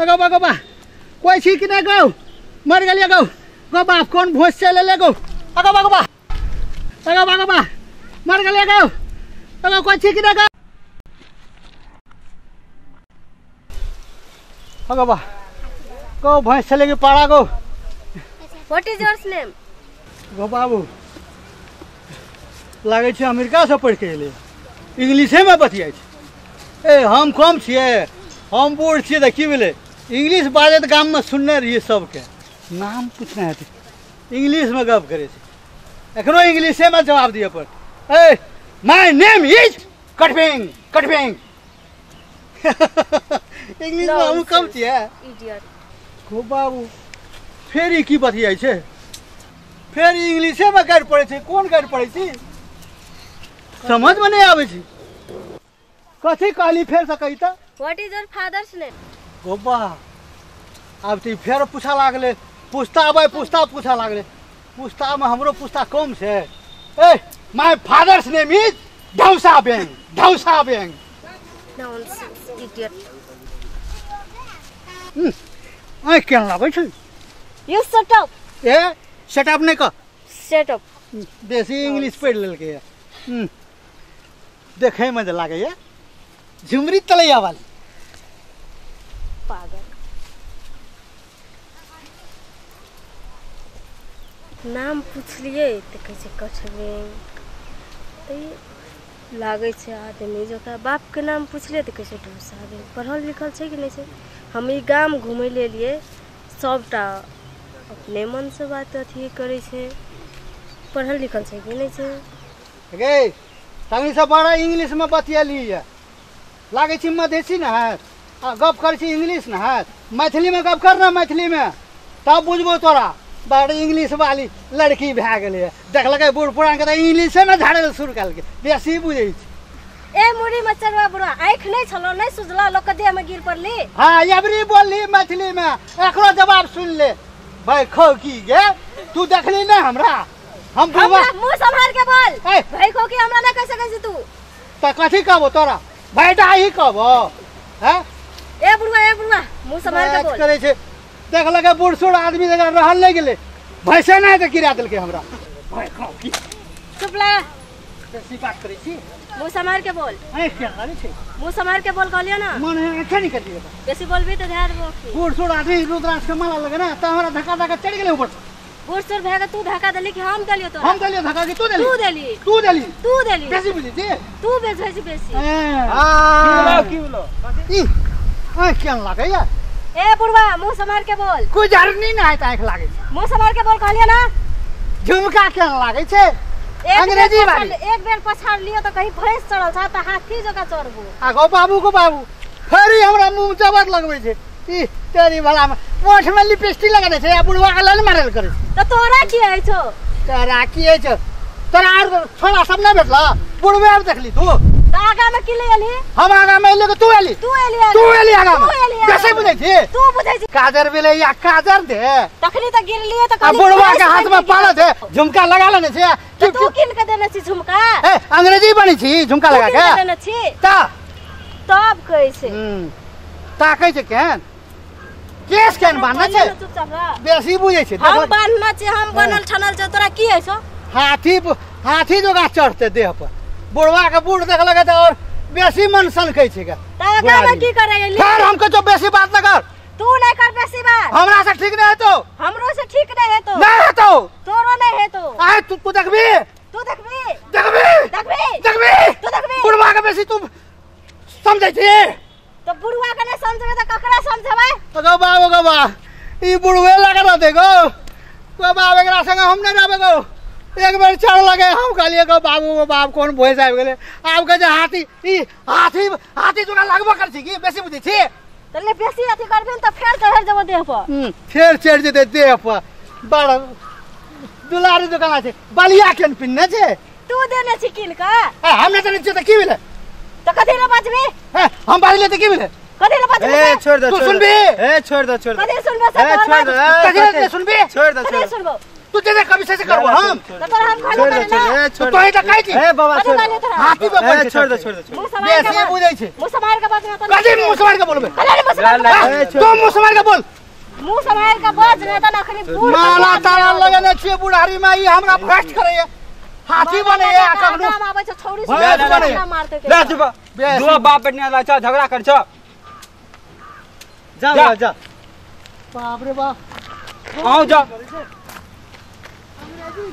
गो बा कोई छी कि नहीं गो मर गलिए गो बाप कौन भोज से ले गो बा मर गलिए गो कोई छी कि नहीं गो बा गो भैंस चले गई पाड़ा गो। What is your name? गो बाबू लगे छे अमेरिका से पढ़ के एले इंग्लिशे में बतियाई छे। ए हम कम छिए हम बूढ़ छिए त की भेले इंग्लिश बाजत गाम में सुनने रहिए सबके नाम पूछना है इंग्लिश में गप करे छे एखनो इंग्लिशे में जवाब दिए पर। ए माय नेम इज कटबिंग इंग्लिश में हम कम छिए इडियट। गो बाबू फेर की बतियाई छे फेर इंग्लिशे में गाड़ पड़े छे कौन गाड़ पड़े छी समझ में नहीं आवे छी कथी कहली फेर से कही त what is your father's name? गोबा अब ती फेर पूछा लागले पूछता पूछा लागले पूछता में हमरो पूछता कम से। ए माय फादर्स नेम इज ढौसा बेंग नॉनसेंस इडियट। आई केन लागै छै यू शट अप। ए शट अप नहीं क शट अप देसी इंग्लिश पढ़ लेलके है देखे में लागे है झुमरी तलैया वाली पागल। नाम पूछलिए तो कैसे कछबे तो लागे छे आदमी जो बाप के नाम पूछलिए तो कैसे ढूंढाबे पढ़ल लिखल छे कि नहीं छे। हम ई गाम घूमे ले लिए सबटा अपने मन से बात अथी करे छे पढ़ल लिखल छे कि नहीं छे। गे तनी से बड़ा इंग्लिश में बतियाली है लागे छी मधेसी न है गप कर छी इंग्लिश न है मैथिली में गप करना मैथिली में तब बुझबो तोरा बड़ी इंग्लिश वाली लड़की भै गेले देखलकै बूढ़ पुरान के इंग्लिशे में झाड़े शुरू कल के बेसी बुझे छी। ए मुड़ी मचरवा बुढ़ा आँख नहीं छलो नहीं सुझला लोक देह में गिर पड़ली। हाँ एबरी बोलली मैथिली में एकरो जवाब सुन ले भाई खो की गे तू देखली ना हमरा हम मुंह संभाल के बोल भाई खो की हमरा ना कैसे तू त कथी कहबो तोरा भाईटा ही कहबो हैं। ए बुढ़वा मुंह संभाल के बोल करे छे देख लगे बूढ़ सूढ़ आदमी जगह रहल नहीं गेले भैंसे नहीं तो गिरा देलके हमरा भाई खो की चुप ला बेसी बात करे छी मुंह संभाल के बोल। ए क्या करे छे मुंह संभाल के बोल कहलियो ना मन है अच्छा नहीं करती बेसी बोलबी तो ध्यान रखी। बूढ़ सूढ़ आदमी रुद्राक्ष के माला लगे ना त हमरा धक्का चढ़ गेले ऊपर बूढ़ सूढ़ भैया तू धक्का देली कि हम देलियो तो हम देलियो धक्का कि तू देली बेसी बुझी छी तू बेसी की बोलो ई आ क्या लागे या ए बुढ़वा मुंह संभाल के बोल कोई जरनी ना है आंख लागे मुंह संभाल के बोल कहलियो ना झुमका क्या लागे छे अंग्रेजी वाली एक बेर पछाड़ लियो तो कहीं भैंस चढ़ल था त हाथी जका चढ़बो आगो बाबू फेरी हमरा मुंह जबर लगबै छे ई तेरी भला में ओठ में लिपस्टिक लगा दे छे बुढ़वा के लाल मारल करे त तोरा की है छो तोरा की है छो तोरा और छोरा सब ना भेटला बुढ़वे अब देखली तू आगा में की लेली हम आगा में ले तू एली आगा में कैसे बुझै छी तू बुझै छी काजर बेले या काजर दे तखनी त गिर लिए त बुढ़वा के हाथ में पाला दे झुमका लगा लेने छे तू किन के देने छी झुमका ए अंग्रेजी बनी छी झुमका लगा के देने छी तब कैसे ताकै छे केन केस केन बानना छे बेसी बुझै छे हम बानना छे हम बनल छनल छ तोरा की है छो हाथी जोगा चढ़ते देह पर बुढ़वा के बूढ़ देख लगे तो और बेसी मन सनकै छे का तागा में की करेली फिर हमको जो बेसी बात न कर तू नहीं कर बेसी बात हमरा से ठीक नहीं है तो हमरो से ठीक नहीं है तो नहीं है तो तोरो नहीं है तो आए तू देखबी बुढ़वा के बेसी तू समझै छी तो बुढ़वा के नहीं समझबे तो ककरा समझबे गो बा ई बुढ़वे लगा देगो गो बाप एकरा संग हम नहीं रहबे गो एक बेर चढ़ लगे हम कहलिए गो बाप कौन भोज आबि गेले आब के जे हाथी जोना लगबो कर छी की बेसी बुझै छी तले बेसी अथी करबे त फेर चढ़ जेबो देह पर फेर चढ़ जेते देह पर बड़ दुलारी दुकान छै बलिया केन पिन्ने छै तू देने छी किन का हम नहीं जाने छी त की भेले त कथि रे बाजबे हम बाजले त की भेले कथि रे बाजबे ए छोड़ दो तू सुनबी ए छोड़ दो कथि सुनबे ए छोड़ दो कथि सुनबी छोड़ दो कथि सुनबो तू जे कभी से करबो हम तो हम खाली ना तो ही त कहै छी ए बाबा छोड़ हाथी पे बैठ छोड़ दे छोड़ दे मुंह समार के बेसी बुझै छै मुंह समार के बात ना तो काजी मुंह समार के बोलबे अरे तो मुंह समार के बोल मुंह समार के बात ना तो नखनी बूढ़ माला ताला लगने छिए बुढ़ारी में ई हमरा फर्स्ट करैया हाथी बने या कखनो काम आबै छै छौरी भैंस बने। से मारते ले चुप दो बाप बेटी ला चल झगड़ा कर छ जा जा बाप रे बाप आओ जा अंग्रेजी